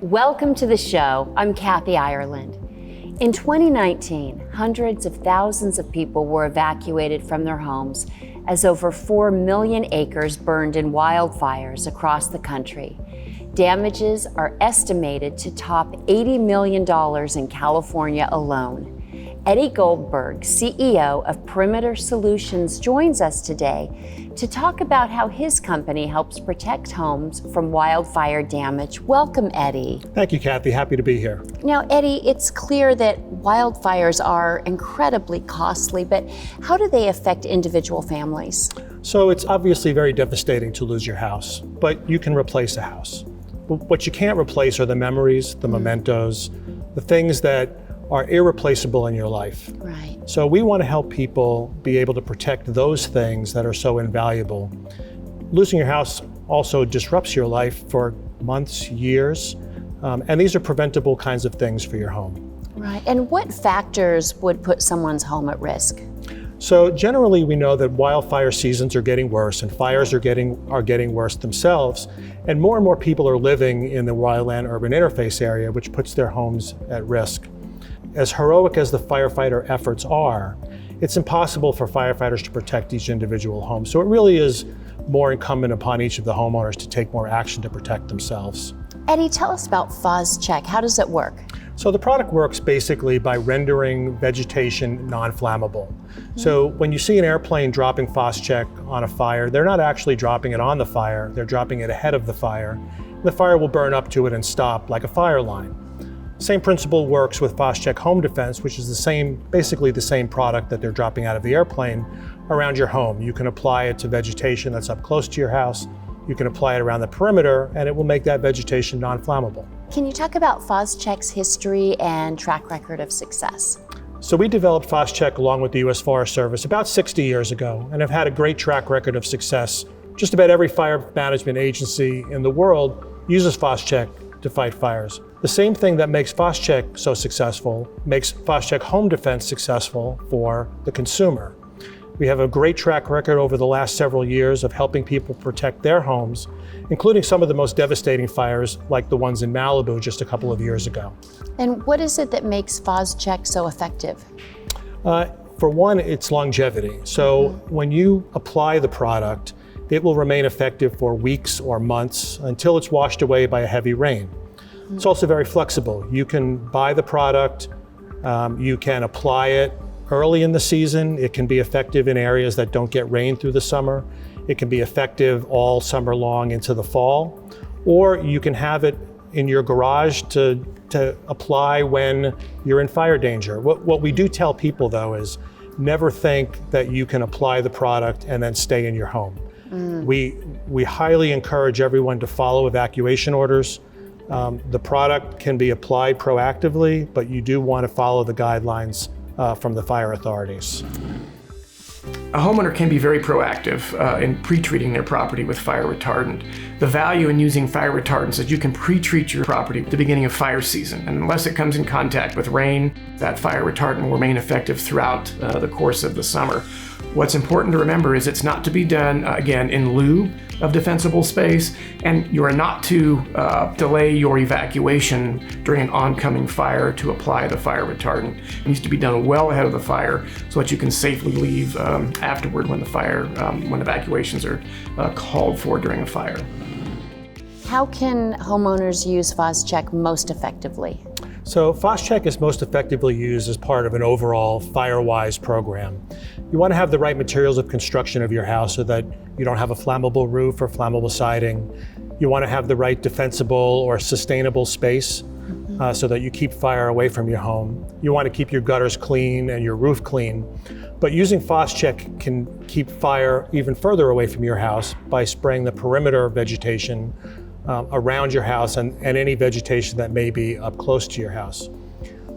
Welcome to the show. I'm Kathy Ireland. In 2019, hundreds of thousands of people were evacuated from their homes as over 4 million acres burned in wildfires across the country. Damages are estimated to top $80 million in California alone. Eddie Goldberg, CEO of Perimeter Solutions, joins us today to talk about how his company helps protect homes from wildfire damage. Welcome, Eddie. Thank you, Kathy. Happy to be here. Now, Eddie, it's clear that wildfires are incredibly costly, but how do they affect individual families? So it's obviously very devastating to lose your house, but you can replace a house. What you can't replace are the memories, the mementos, the things that are irreplaceable in your life. Right. So we want to help people be able to protect those things that are so invaluable. Losing your house also disrupts your life for months, years, and these are preventable kinds of things for your home. Right. And what factors would put someone's home at risk? So generally we know that wildfire seasons are getting worse and fires are getting worse themselves, and more people are living in the wildland-urban interface area, which puts their homes at risk. As heroic as the firefighter efforts are, it's impossible for firefighters to protect each individual home. So it really is more incumbent upon each of the homeowners to take more action to protect themselves. Eddie, tell us about FASTA-CHEK. How does it work? So the product works basically by rendering vegetation non-flammable. So when you see an airplane dropping FASTA-CHEK on a fire, they're not actually dropping it on the fire, they're dropping it ahead of the fire. The fire will burn up to it and stop like a fire line. Same principle works with FASTA-CHEK Home Defense, which is basically the same product that they're dropping out of the airplane around your home. You can apply it to vegetation that's up close to your house. You can apply it around the perimeter, and it will make that vegetation non-flammable. Can you talk about FASTA-CHEK's history and track record of success? So we developed FASTA-CHEK along with the U.S. Forest Service about 60 years ago and have had a great track record of success. Just about every fire management agency in the world uses FASTA-CHEK to fight fires. The same thing that makes FASTA-CHEK so successful makes FASTA-CHEK Home Defense successful for the consumer. We have a great track record over the last several years of helping people protect their homes, including some of the most devastating fires like the ones in Malibu just a couple of years ago. And what is it that makes FASTA-CHEK so effective? For one, it's longevity. So when you apply the product, it will remain effective for weeks or months until it's washed away by a heavy rain. It's also very flexible. You can buy the product, you can apply it early in the season. It can be effective in areas that don't get rain through the summer. It can be effective all summer long into the fall. Or you can have it in your garage to apply when you're in fire danger. What we do tell people though is never think that you can apply the product and then stay in your home. We highly encourage everyone to follow evacuation orders. The product can be applied proactively, but you do want to follow the guidelines from the fire authorities. A homeowner can be very proactive in pre-treating their property with fire retardant. The value in using fire retardants is you can pre-treat your property at the beginning of fire season, and unless it comes in contact with rain, that fire retardant will remain effective throughout the course of the summer. What's important to remember is it's not to be done, again, in lieu of defensible space, and you are not to delay your evacuation during an oncoming fire to apply the fire retardant. It needs to be done well ahead of the fire so that you can safely leave afterward when when evacuations are called for during a fire. How can homeowners use FASTA-CHEK most effectively? So FASTA-CHEK is most effectively used as part of an overall fire-wise program. You want to have the right materials of construction of your house so that you don't have a flammable roof or flammable siding. You want to have the right defensible or sustainable space so that you keep fire away from your home. You want to keep your gutters clean and your roof clean. But using FASTA-CHEK can keep fire even further away from your house by spraying the perimeter vegetation around your house and any vegetation that may be up close to your house.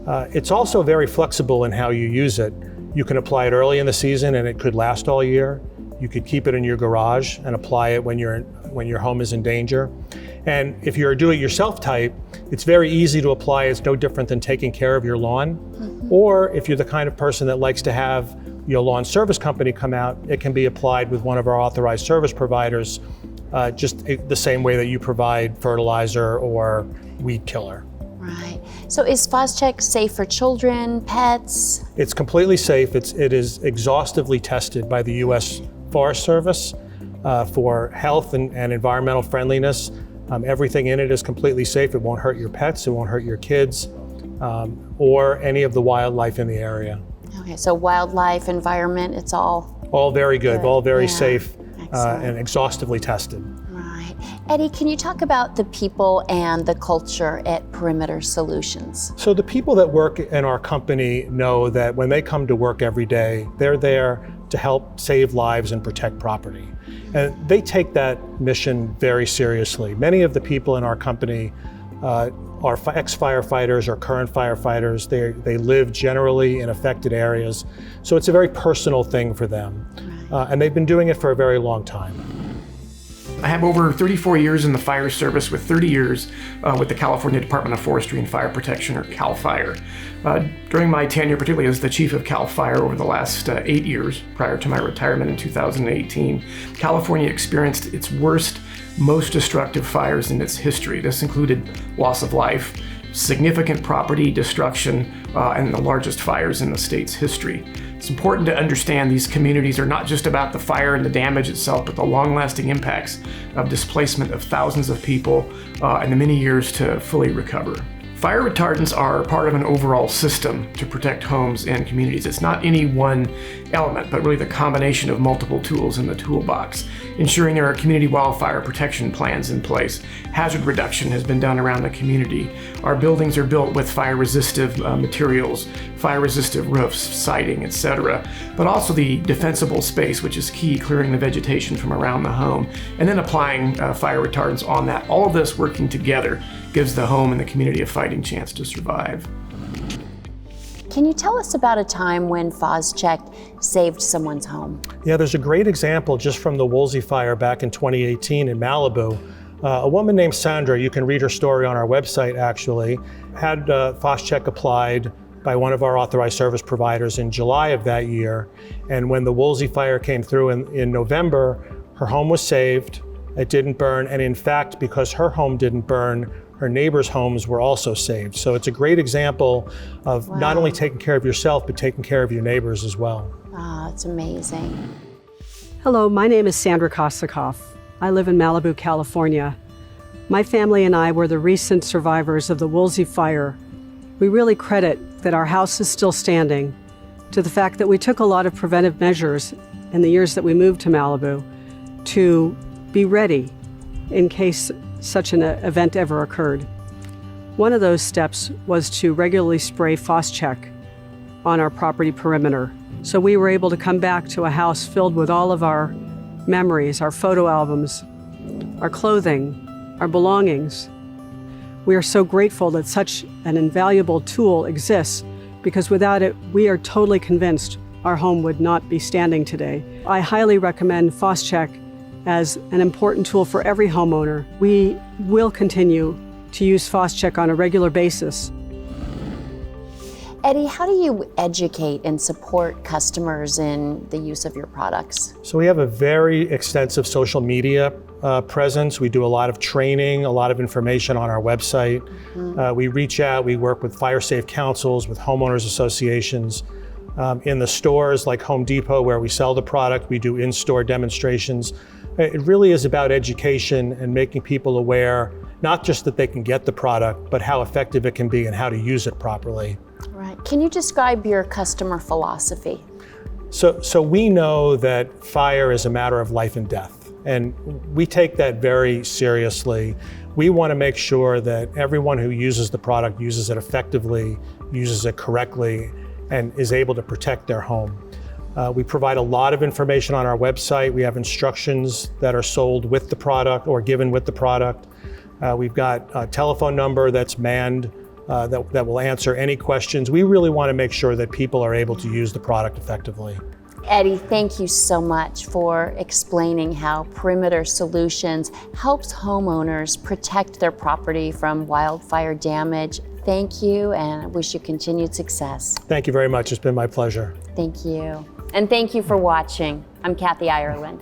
It's also very flexible in how you use it. You can apply it early in the season and it could last all year. You could keep it in your garage and apply it when your home is in danger. And if you're a do-it-yourself type, it's very easy to apply. It's no different than taking care of your lawn. Or if you're the kind of person that likes to have your lawn service company come out, it can be applied with one of our authorized service providers just the same way that you provide fertilizer or weed killer. Right. So is FASTA safe for children, pets? It's completely safe. It is exhaustively tested by the U.S. Forest Service for health and environmental friendliness. Everything in it is completely safe. It won't hurt your pets, it won't hurt your kids, or any of the wildlife in the area. Okay, so wildlife, environment, it's all very good. All very safe Excellent. and exhaustively tested. Right. Eddie, can you talk about the people and the culture at Perimeter Solutions? So the people that work in our company know that when they come to work every day, they're there to help save lives and protect property. And they take that mission very seriously. Many of the people in our company are ex-firefighters or current firefighters. They live generally in affected areas. So it's a very personal thing for them. And they've been doing it for a very long time. I have over 34 years in the fire service, with 30 years with the California Department of Forestry and Fire Protection, or CAL FIRE. During my tenure, particularly as the chief of CAL FIRE over the last 8 years, prior to my retirement in 2018, California experienced its worst, most destructive fires in its history. This included loss of life, significant property destruction, and the largest fires in the state's history. It's important to understand these communities are not just about the fire and the damage itself, but the long-lasting impacts of displacement of thousands of people and the many years to fully recover. Fire retardants are part of an overall system to protect homes and communities. It's not any one element, but really the combination of multiple tools in the toolbox, ensuring there are community wildfire protection plans in place. Hazard reduction has been done around the community. Our buildings are built with fire-resistive materials, fire-resistive roofs, siding, etc. But also the defensible space, which is key, clearing the vegetation from around the home, and then applying fire retardants on that. All of this working together gives the home and the community a fighting chance to survive. Can you tell us about a time when FASTA-CHEK saved someone's home? Yeah, there's a great example just from the Woolsey fire back in 2018 in Malibu. A woman named Sandra, you can read her story on our website actually, had FASTA-CHEK applied by one of our authorized service providers in July of that year. And when the Woolsey fire came through in November, her home was saved, it didn't burn, and in fact, because her home didn't burn, her neighbors' homes were also saved. So it's a great example of not only taking care of yourself, but taking care of your neighbors as well. Ah, it's amazing. Hello, my name is Sandra Kosakoff. I live in Malibu, California. My family and I were the recent survivors of the Woolsey fire. We really credit that our house is still standing to the fact that we took a lot of preventive measures in the years that we moved to Malibu to be ready in case such an event ever occurred. One of those steps was to regularly spray FASTA-CHEK on our property perimeter. So we were able to come back to a house filled with all of our memories, our photo albums, our clothing, our belongings. We are so grateful that such an invaluable tool exists, because without it, we are totally convinced our home would not be standing today. I highly recommend FASTA-CHEK as an important tool for every homeowner. We will continue to use FASTA-CHEK on a regular basis. Eddie, how do you educate and support customers in the use of your products? So we have a very extensive social media presence. We do a lot of training, a lot of information on our website. We reach out, we work with fire safe councils, with homeowners associations. In the stores like Home Depot, where we sell the product, we do in-store demonstrations. It really is about education and making people aware, not just that they can get the product, but how effective it can be and how to use it properly. Right. Can you describe your customer philosophy? So we know that fire is a matter of life and death, and we take that very seriously. We want to make sure that everyone who uses the product uses it effectively, uses it correctly, and is able to protect their home. We provide a lot of information on our website. We have instructions that are sold with the product or given with the product. We've got a telephone number that's manned that will answer any questions. We really want to make sure that people are able to use the product effectively. Eddie, thank you so much for explaining how Perimeter Solutions helps homeowners protect their property from wildfire damage. Thank you, and I wish you continued success. Thank you very much. It's been my pleasure. Thank you. And thank you for watching. I'm Kathy Ireland.